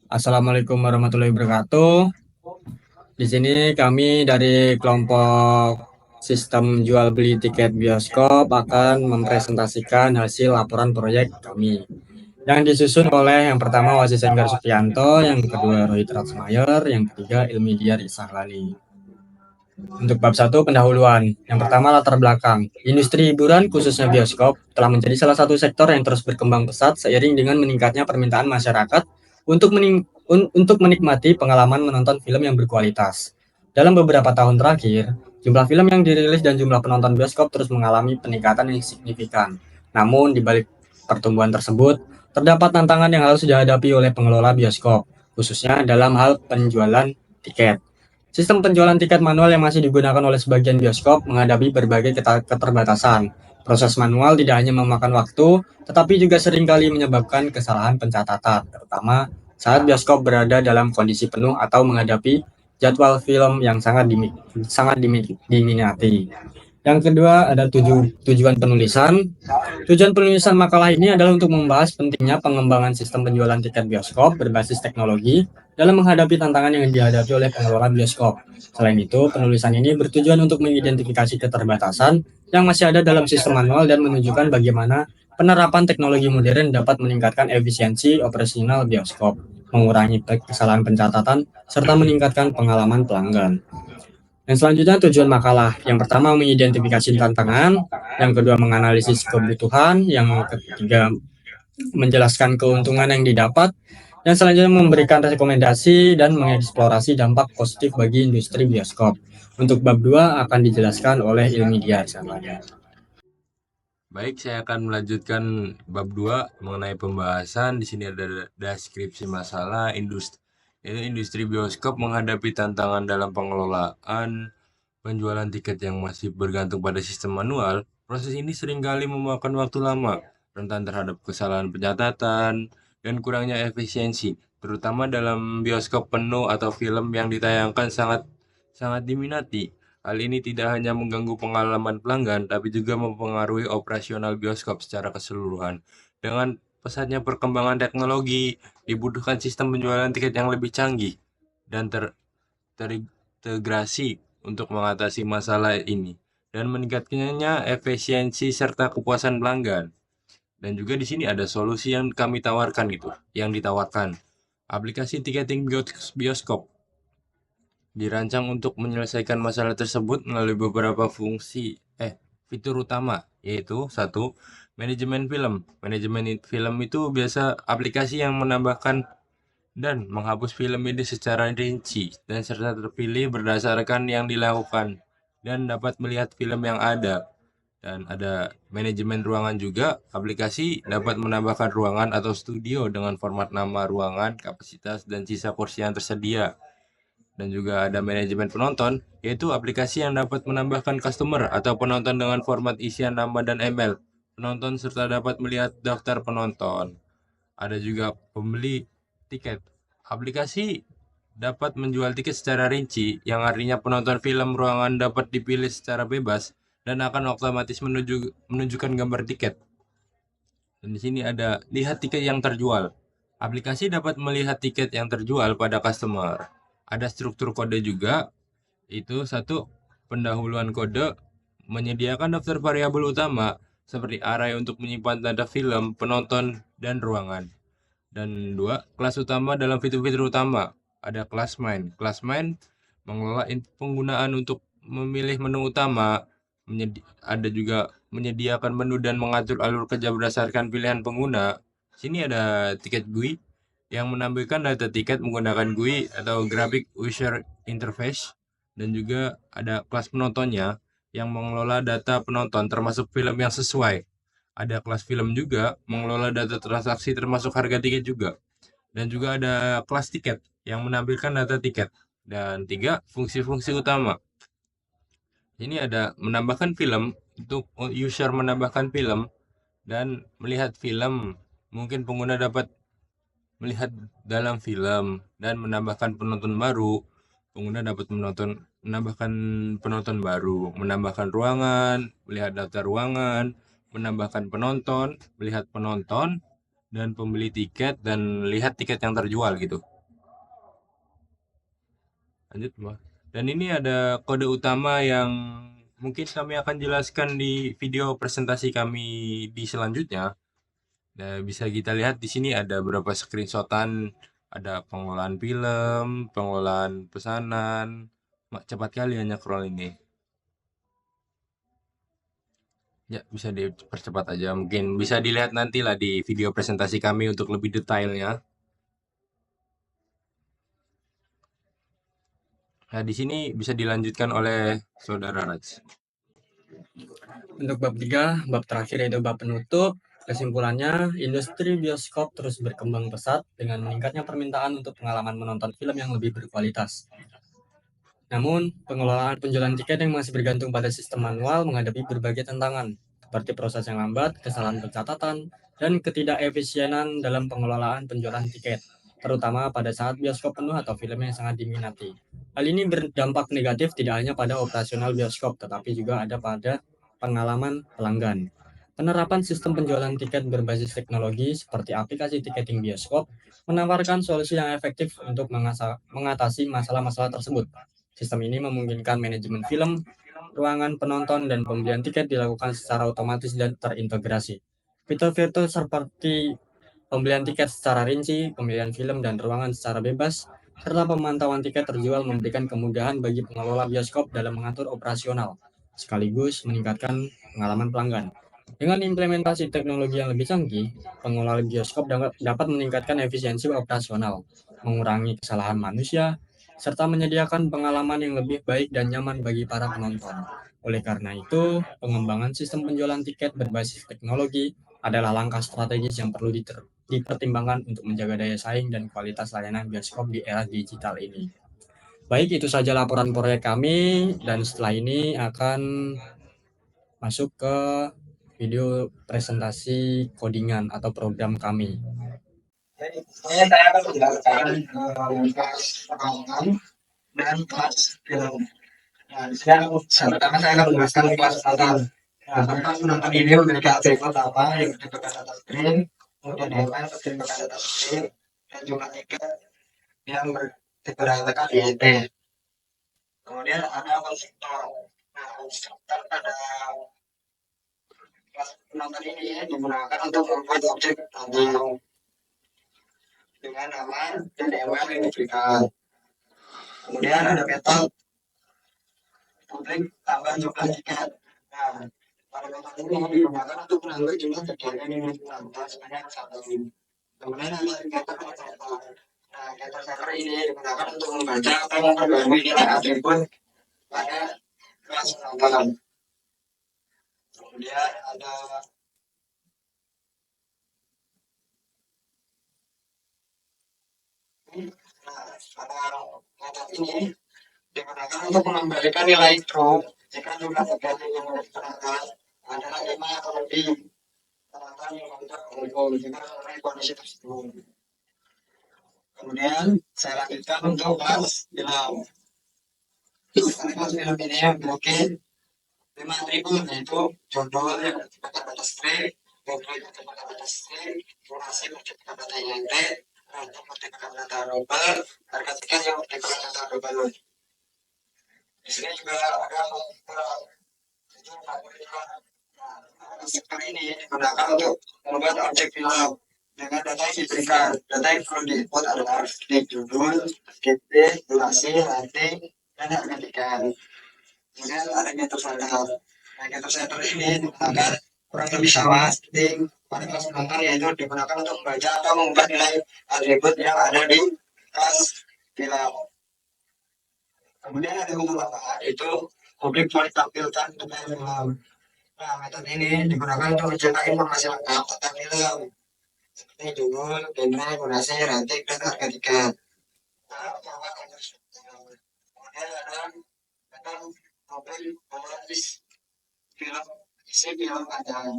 Assalamualaikum warahmatullahi wabarakatuh. Di sini kami dari kelompok sistem jual beli tiket bioskop akan mempresentasikan hasil laporan proyek kami. Yang disusun oleh yang pertama Wasis Enggar Supriyanto, yang kedua Rohit Ratsmayer, yang ketiga Ilmidiar Isahlali. Untuk bab 1 pendahuluan. Yang pertama latar belakang. Industri hiburan khususnya bioskop telah menjadi salah satu sektor yang terus berkembang pesat seiring dengan meningkatnya permintaan masyarakat untuk menikmati pengalaman menonton film yang berkualitas. Dalam beberapa tahun terakhir, jumlah film yang dirilis dan jumlah penonton bioskop terus mengalami peningkatan yang signifikan. Namun di balik pertumbuhan tersebut, terdapat tantangan yang harus dihadapi oleh pengelola bioskop, khususnya dalam hal penjualan tiket. Sistem penjualan tiket manual yang masih digunakan oleh sebagian bioskop menghadapi berbagai keterbatasan. Proses manual tidak hanya memakan waktu, tetapi juga seringkali menyebabkan kesalahan pencatatan, terutama saat bioskop berada dalam kondisi penuh atau menghadapi jadwal film yang sangat diminati. Yang kedua ada tujuan penulisan. Tujuan penulisan makalah ini adalah untuk membahas pentingnya pengembangan sistem penjualan tiket bioskop berbasis teknologi dalam menghadapi tantangan yang dihadapi oleh pengelola bioskop. Selain itu, penulisan ini bertujuan untuk mengidentifikasi keterbatasan yang masih ada dalam sistem manual dan menunjukkan bagaimana penerapan teknologi modern dapat meningkatkan efisiensi operasional bioskop, mengurangi kesalahan pencatatan, serta meningkatkan pengalaman pelanggan. Yang selanjutnya tujuan makalah. Yang pertama mengidentifikasi tantangan, yang kedua menganalisis kebutuhan, yang ketiga menjelaskan keuntungan yang didapat, dan selanjutnya memberikan rekomendasi dan mengeksplorasi dampak positif bagi industri bioskop. Untuk bab 2 akan dijelaskan oleh Ilmidiar. Baik, saya akan melanjutkan bab 2 mengenai pembahasan. Di sini ada deskripsi masalah industri bioskop menghadapi tantangan dalam pengelolaan penjualan tiket yang masih bergantung pada sistem manual. Proses ini seringkali memakan waktu lama, rentan terhadap kesalahan pencatatan, dan kurangnya efisiensi, terutama dalam bioskop penuh atau film yang ditayangkan sangat sangat diminati. Hal ini tidak hanya mengganggu pengalaman pelanggan, tapi juga mempengaruhi operasional bioskop secara keseluruhan. Dengan pesatnya perkembangan teknologi, dibutuhkan sistem penjualan tiket yang lebih canggih dan terintegrasi untuk mengatasi masalah ini dan meningkatkannya efisiensi serta kepuasan pelanggan. Dan juga di sini ada solusi yang kami tawarkan gitu, yang ditawarkan. Aplikasi tiketing bioskop dirancang untuk menyelesaikan masalah tersebut melalui beberapa fitur utama, yaitu satu, manajemen film. Manajemen film itu biasa aplikasi yang menambahkan dan menghapus film ini secara rinci dan serta terpilih berdasarkan yang dilakukan dan dapat melihat film yang ada. Dan ada manajemen ruangan juga, aplikasi dapat menambahkan ruangan atau studio dengan format nama ruangan, kapasitas, dan sisa kursi yang tersedia. Dan juga ada manajemen penonton, yaitu aplikasi yang dapat menambahkan customer atau penonton dengan format isian nama dan email penonton serta dapat melihat daftar penonton. Ada juga pembeli tiket. Aplikasi dapat menjual tiket secara rinci, yang artinya penonton film ruangan dapat dipilih secara bebas dan akan otomatis menunjukkan gambar tiket. Dan di sini ada lihat tiket yang terjual. Aplikasi dapat melihat tiket yang terjual pada customer. Ada struktur kode juga, itu satu, pendahuluan kode, menyediakan daftar variabel utama seperti array untuk menyimpan tanda film, penonton, dan ruangan. Dan dua, kelas utama dalam fitur-fitur utama. Ada kelas main. Kelas main mengelola penggunaan untuk memilih menu utama. Ada juga menyediakan menu dan mengatur alur kerja berdasarkan pilihan pengguna. Sini ada tiket GUI yang menampilkan data tiket menggunakan GUI atau Graphic User Interface. Dan juga ada kelas penontonnya yang mengelola data penonton termasuk film yang sesuai. Ada kelas film juga mengelola data transaksi termasuk harga tiket juga. Dan juga ada kelas tiket yang menampilkan data tiket. Dan tiga, fungsi-fungsi utama. Ini ada menambahkan film untuk user menambahkan film dan melihat film. Mungkin pengguna dapat melihat dalam film dan menambahkan penonton baru. Pengguna dapat menambahkan penonton baru, menambahkan ruangan, melihat daftar ruangan, menambahkan penonton, melihat penonton, dan pembeli tiket dan lihat tiket yang terjual gitu. Lanjut, Mbak. Dan ini ada kode utama yang mungkin kami akan jelaskan di video presentasi kami di selanjutnya. Nah, bisa kita lihat di sini ada beberapa screenshotan, ada pengelolaan film, pengelolaan pesanan. Cepat kali hanya scroll ini. Ya, bisa dipercepat aja. Mungkin bisa dilihat nanti lah di video presentasi kami untuk lebih detailnya. Nah, di sini bisa dilanjutkan oleh Saudara Raj. Untuk bab 3, bab terakhir yaitu bab penutup. Kesimpulannya, industri bioskop terus berkembang pesat dengan meningkatnya permintaan untuk pengalaman menonton film yang lebih berkualitas. Namun, pengelolaan penjualan tiket yang masih bergantung pada sistem manual menghadapi berbagai tantangan, seperti proses yang lambat, kesalahan pencatatan, dan ketidakefisienan dalam pengelolaan penjualan tiket, terutama pada saat bioskop penuh atau film yang sangat diminati. Hal ini berdampak negatif tidak hanya pada operasional bioskop, tetapi juga ada pada pengalaman pelanggan. Penerapan sistem penjualan tiket berbasis teknologi seperti aplikasi tiketing bioskop menawarkan solusi yang efektif untuk mengatasi masalah-masalah tersebut. Sistem ini memungkinkan manajemen film, ruangan penonton, dan pembelian tiket dilakukan secara otomatis dan terintegrasi. Fitur-fitur seperti pembelian tiket secara rinci, pemilihan film dan ruangan secara bebas, serta pemantauan tiket terjual memberikan kemudahan bagi pengelola bioskop dalam mengatur operasional, sekaligus meningkatkan pengalaman pelanggan. Dengan implementasi teknologi yang lebih canggih, pengelola bioskop dapat meningkatkan efisiensi operasional, mengurangi kesalahan manusia, serta menyediakan pengalaman yang lebih baik dan nyaman bagi para penonton. Oleh karena itu, pengembangan sistem penjualan tiket berbasis teknologi adalah langkah strategis yang perlu dipertimbangkan untuk menjaga daya saing dan kualitas layanan bioskop di era digital ini. Baik, itu saja laporan proyek kami, dan setelah ini akan masuk ke video presentasi codingan atau program kami. Jadi, saya akan menjelaskan kelas penonton dan kelas film. Nah, di sini pertama saya akan menjelaskan kelas penonton. Nah, kelas penonton ini memiliki atribut apa yang berdasarkan data screen, kemudian hewan berdasarkan data screen, dan jumlah tiket yang berdasarkan DET. Kemudian ada konstruktor. Nah, konstruktor pada kelas penonton ini digunakan untuk membuat objek tanggung dengan nama dan hewan yang diberikan. Kemudian ada metode publik tambah jumlah tiket. Nah, pada metode ini digunakan untuk menambah jumlah tiket yang dimiliki sebanyak satu. Kemudian ada indikator setter. Nah, indikator setter ini digunakan untuk membaca atau memperbarui nilai atribut pada kelas penonton. Kemudian ada pada metode ini digunakan untuk mengembalikan nilai true jika jumlah tiket yang digunakan adalah 5 atau lebih. Penonton yang tidak mengumpul jika memenuhi kondisi tersebut. Kemudian saya lanjutkan untuk kelas film. Kelas film ini memiliki 5 atribut, yaitu judul yang berceritakan pada strip, genre yang berceritakan pada strip, durasi berceritakan pada INT, rating berceritakan pada double, harga tiket yang berceritakan pada double. Di sini juga ada sektor ini digunakan untuk membuat objek film dengan data yang diberikan. Data yang perlu diinput adalah klik judul, GP, durasi, rating, dan harga tiket. Kemudian ada getter setter. Nah, getter setter ini digunakan kurang lebih sama seperti pada kelas penonton, yaitu digunakan untuk membaca atau mengubah nilai atribut yang ada di kelas film. Kemudian ada beberapa, yaitu publik boleh tampilkan detail film. Nah, metode ini digunakan untuk mencetak informasi lengkap tentang film, seperti judul, genre, durasi, rating, dan harga tiket. Kemudian ada metode publik boleh film, isi film ada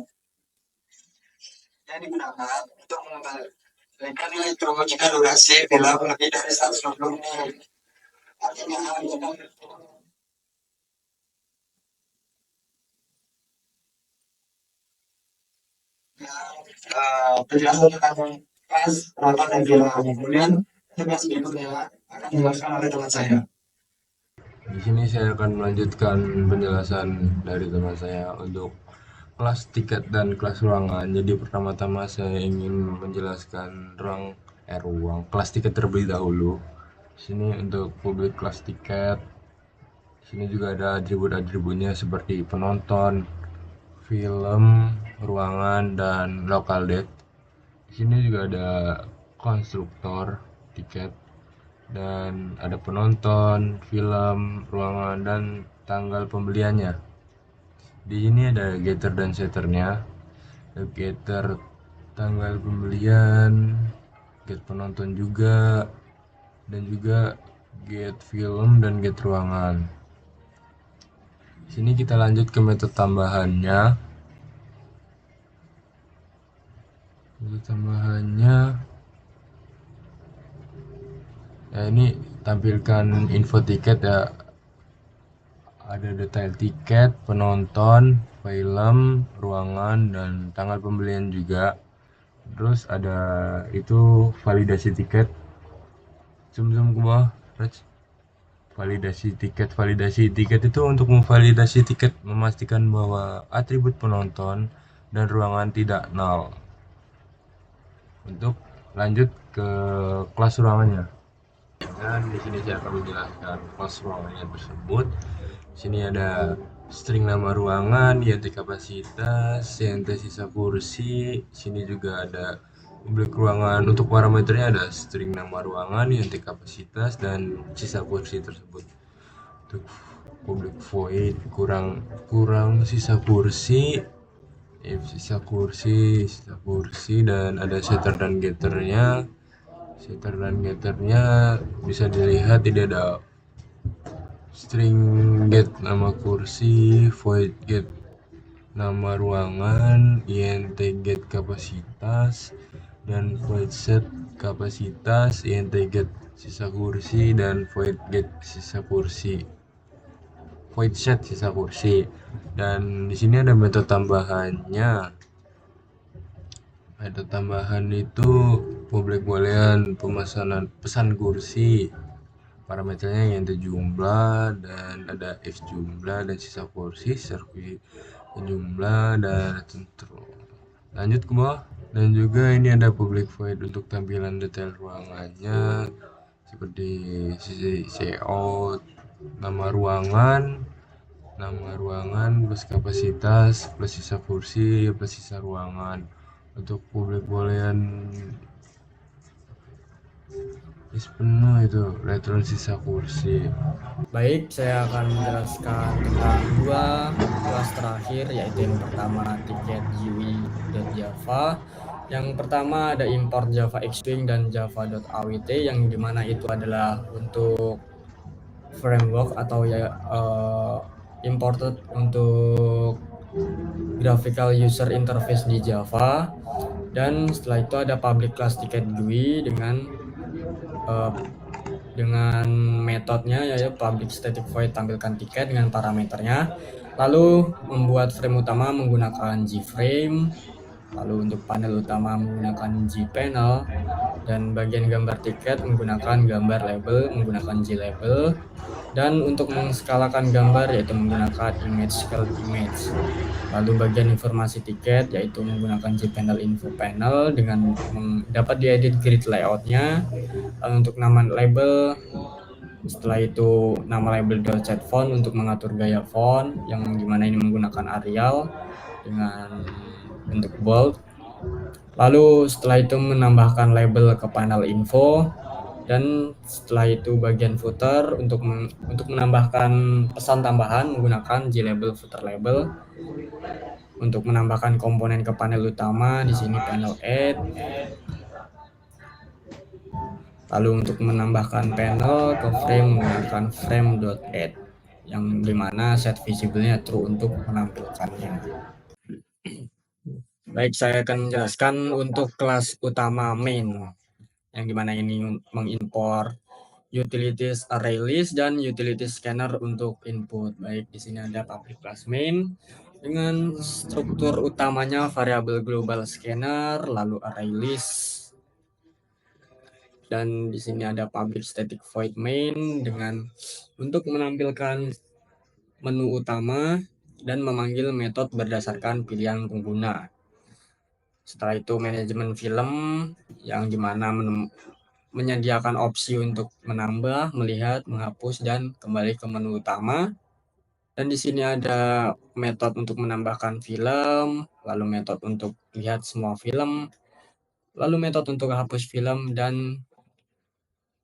yang digunakan untuk mengembalikan nilai true jika durasi film lebih dari 120 menit. Artinya penjelasan tentang kelas penonton dan film. Kemudian tugas berikutnya akan dijelaskan oleh teman saya. Di sini saya akan melanjutkan penjelasan dari teman saya untuk kelas tiket dan kelas ruangan. Jadi pertama-tama saya ingin menjelaskan ruang kelas tiket terlebih dahulu. Di sini untuk publik kelas tiket. Di sini juga ada atribut-atributnya seperti penonton, film, ruangan, dan local date. Di sini juga ada konstruktor tiket dan ada penonton, film, ruangan, dan tanggal pembeliannya. Di sini ada getter dan setternya. Getter tanggal pembelian, get penonton juga, dan juga get film dan get ruangan. Di sini kita lanjut ke metode tambahannya. Metode tambahannya, ya ini tampilkan info tiket ya. Ada detail tiket, penonton, film, ruangan, dan tanggal pembelian juga. Terus ada itu validasi tiket. Zoom ke bawah, validasi tiket itu untuk memvalidasi tiket, memastikan bahwa atribut penonton dan ruangan tidak null. Untuk lanjut ke kelas ruangannya, dan di sini saya akan menjelaskan kelas ruangannya tersebut. Di sini ada string nama ruangan, INT kapasitas, INT sisa kursi. Di sini juga ada publik ruangan. Untuk parameternya ada string nama ruangan, INT kapasitas, dan sisa kursi tersebut. Untuk public void kurang sisa kursi, if sisa kursi, dan ada setter dan getternya. Setter dan getternya bisa dilihat tidak ada string get nama kursi, void get nama ruangan, int get kapasitas, dan void set kapasitas, int get sisa kursi, dan void get sisa kursi, void set sisa kursi. Dan di sini ada metode tambahannya. Metode tambahan itu publik boolean pesan kursi. Parameternya yang jumlah, dan ada if jumlah dan sisa kursi, sirkuit jumlah, dan control. Lanjut ke bawah, dan juga ini ada public void untuk tampilan detail ruangannya seperti layout, nama ruangan plus kapasitas plus sisa kursi plus sisa ruangan. Untuk public boolean penuh itu return sisa kursi. Baik, saya akan menjelaskan tentang dua kelas terakhir, yaitu yang pertama tiket GUI.java. Yang pertama ada import Java Xwing dan java.awt, yang dimana itu adalah untuk framework atau imported untuk graphical user interface di Java. Dan setelah itu ada public class tiket GUI dengan metodenya, yaitu public static void tampilkan tiket dengan parameternya. Lalu membuat frame utama menggunakan gframe, lalu untuk panel utama menggunakan gpanel, dan bagian gambar tiket menggunakan gambar label menggunakan glabel. Dan untuk mengskalakan gambar yaitu menggunakan image scale image. Lalu bagian informasi tiket yaitu menggunakan gpanel info panel dengan dapat diedit grid layoutnya. Lalu untuk nama label, setelah itu nama label set font untuk mengatur gaya font, yang dimana ini menggunakan Arial dengan bentuk bold. Lalu setelah itu menambahkan label ke panel info, dan setelah itu bagian footer untuk menambahkan pesan tambahan menggunakan glabel footer label. Untuk menambahkan komponen ke panel utama di sini panel add. Lalu untuk menambahkan panel ke frame menggunakan frame.add, yang dimana set visible-nya true untuk menampilkannya. Baik, saya akan menjelaskan untuk kelas utama main, yang dimana ini mengimpor utilities ArrayList dan utilities scanner untuk input. Baik, di sini ada public class main dengan struktur utamanya variabel global scanner, lalu ArrayList, Dan di sini ada public static void main dengan untuk menampilkan menu utama dan memanggil metode berdasarkan pilihan pengguna. Setelah itu manajemen film yang dimana menyediakan opsi untuk menambah, melihat, menghapus, dan kembali ke menu utama. Dan di sini ada metode untuk menambahkan film, lalu metode untuk lihat semua film, lalu metode untuk hapus film, dan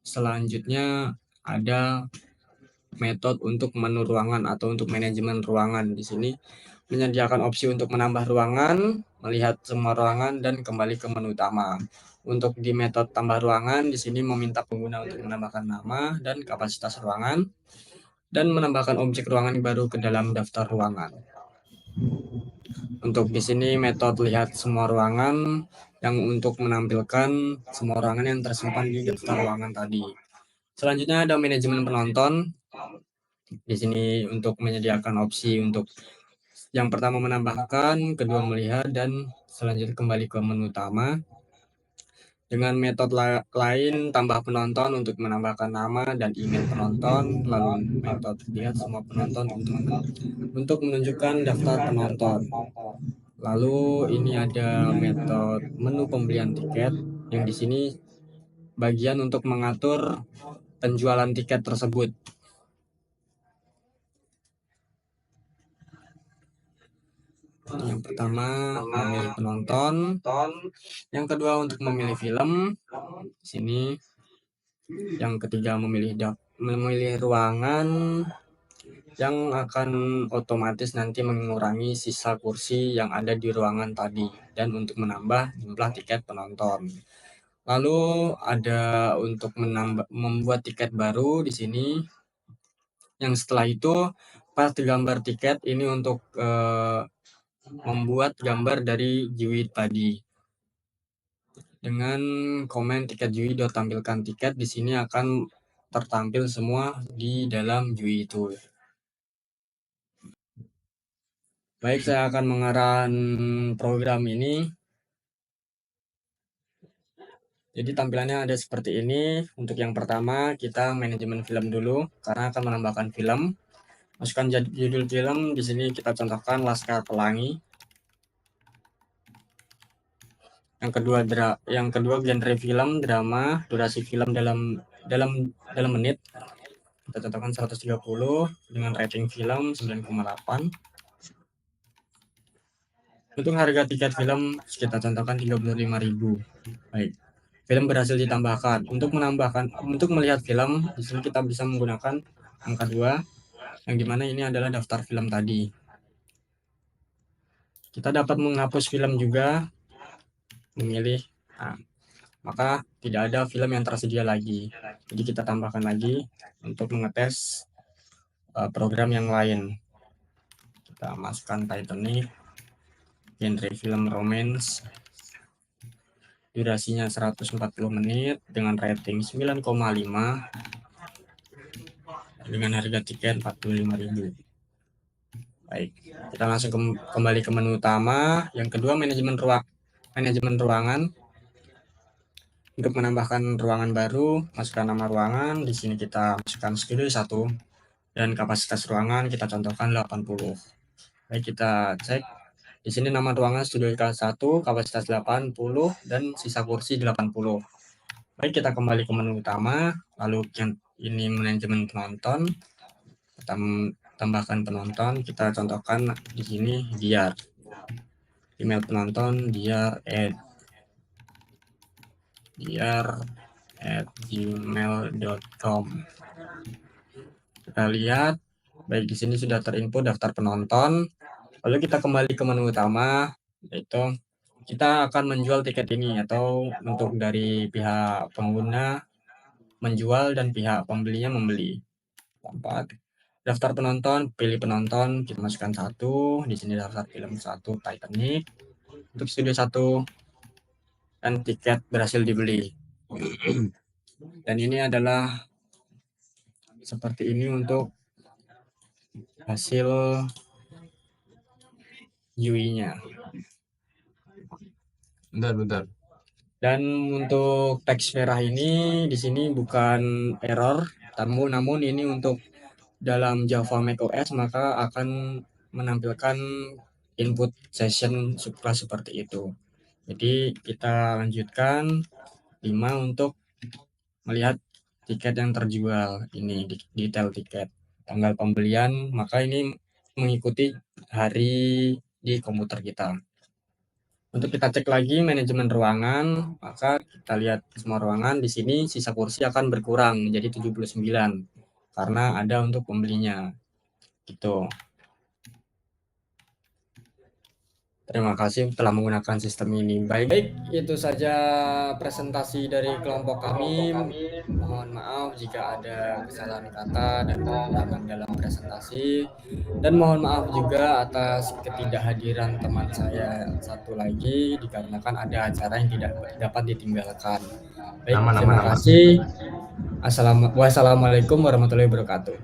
selanjutnya ada metode untuk menu ruangan atau untuk manajemen ruangan. Di sini menyediakan opsi untuk menambah ruangan, melihat semua ruangan, dan kembali ke menu utama. Untuk di metode tambah ruangan, di sini meminta pengguna untuk menambahkan nama dan kapasitas ruangan, dan menambahkan objek ruangan baru ke dalam daftar ruangan. Untuk di sini metode lihat semua ruangan yang untuk menampilkan semua ruangan yang tersimpan di daftar ruangan tadi. Selanjutnya ada manajemen penonton. Di sini untuk menyediakan opsi untuk yang pertama menambahkan, kedua melihat, dan selanjutnya kembali ke menu utama. Dengan metode lain, tambah penonton untuk menambahkan nama dan email penonton, lalu metode lihat semua penonton untuk menunjukkan daftar penonton. Lalu ini ada metode menu pembelian tiket yang di sini bagian untuk mengatur penjualan tiket tersebut. Yang pertama memilih penonton, yang kedua untuk memilih film. Di sini yang ketiga memilih ruangan yang akan otomatis nanti mengurangi sisa kursi yang ada di ruangan tadi dan untuk menambah jumlah tiket penonton. Lalu ada untuk membuat tiket baru di sini. Yang setelah itu part gambar tiket ini untuk membuat gambar dari GUI tadi. Dengan komen tiket GUI tampilkan tiket di sini akan tertampil semua di dalam GUI itu. Baik, saya akan mengarahkan program ini. Jadi tampilannya ada seperti ini. Untuk yang pertama kita manajemen film dulu karena akan menambahkan film. Masukkan judul film, di sini kita contohkan Laskar Pelangi. Yang kedua genre film drama, durasi film dalam menit. Kita contohkan 130 dengan rating film 9,8. Untuk harga tiket film kita contohkan 35.000. Baik. Film berhasil ditambahkan. Untuk melihat film, di sini kita bisa menggunakan angka 2 yang dimana ini adalah daftar film tadi. Kita dapat menghapus film juga, memilih, maka tidak ada film yang tersedia lagi. Jadi kita tambahkan lagi untuk mengetes program yang lain. Kita masukkan Titanic, genre film romance, durasinya 140 menit dengan rating 9,5 dengan harga tiket 45.000. Baik, kita langsung kembali ke menu utama. Yang kedua manajemen ruangan. Untuk menambahkan ruangan baru, masukkan nama ruangan. Di sini kita masukkan studio 1 dan kapasitas ruangan kita contohkan 80. Baik, kita cek. Di sini nama ruangan studio 1, kapasitas 80 dan sisa kursi 80. Baik, kita kembali ke menu utama. Lalu yang ini manajemen penonton. Kita tambahkan penonton, kita contohkan di sini diar. Email penonton diar@gmail.com. Kita lihat, baik di sini sudah terinput daftar penonton. Lalu kita kembali ke menu utama, yaitu kita akan menjual tiket ini atau untuk dari pihak pengguna menjual dan pihak pembelinya membeli. Daftar penonton, pilih penonton, kita masukkan 1. Di sini daftar film 1 Titanic. Untuk studio 1 dan tiket berhasil dibeli. Dan ini adalah seperti ini untuk hasil UI-nya. Bentar. Dan untuk teks merah ini di sini bukan error, namun ini untuk dalam Java macOS maka akan menampilkan input session subclass seperti itu. Jadi kita lanjutkan 5 untuk melihat tiket yang terjual ini detail tiket tanggal pembelian, maka ini mengikuti hari di komputer kita. Untuk kita cek lagi manajemen ruangan, maka kita lihat semua ruangan di sini sisa kursi akan berkurang menjadi 79 karena ada untuk pembelinya. Gitu. Terima kasih telah menggunakan sistem ini. Baik, itu saja presentasi dari kelompok kami. Mohon maaf jika ada kesalahan kata dan kekurangan dalam presentasi. Dan mohon maaf juga atas ketidakhadiran teman saya satu lagi dikarenakan ada acara yang tidak dapat ditinggalkan. Baik, terima kasih. Wassalamualaikum warahmatullahi wabarakatuh.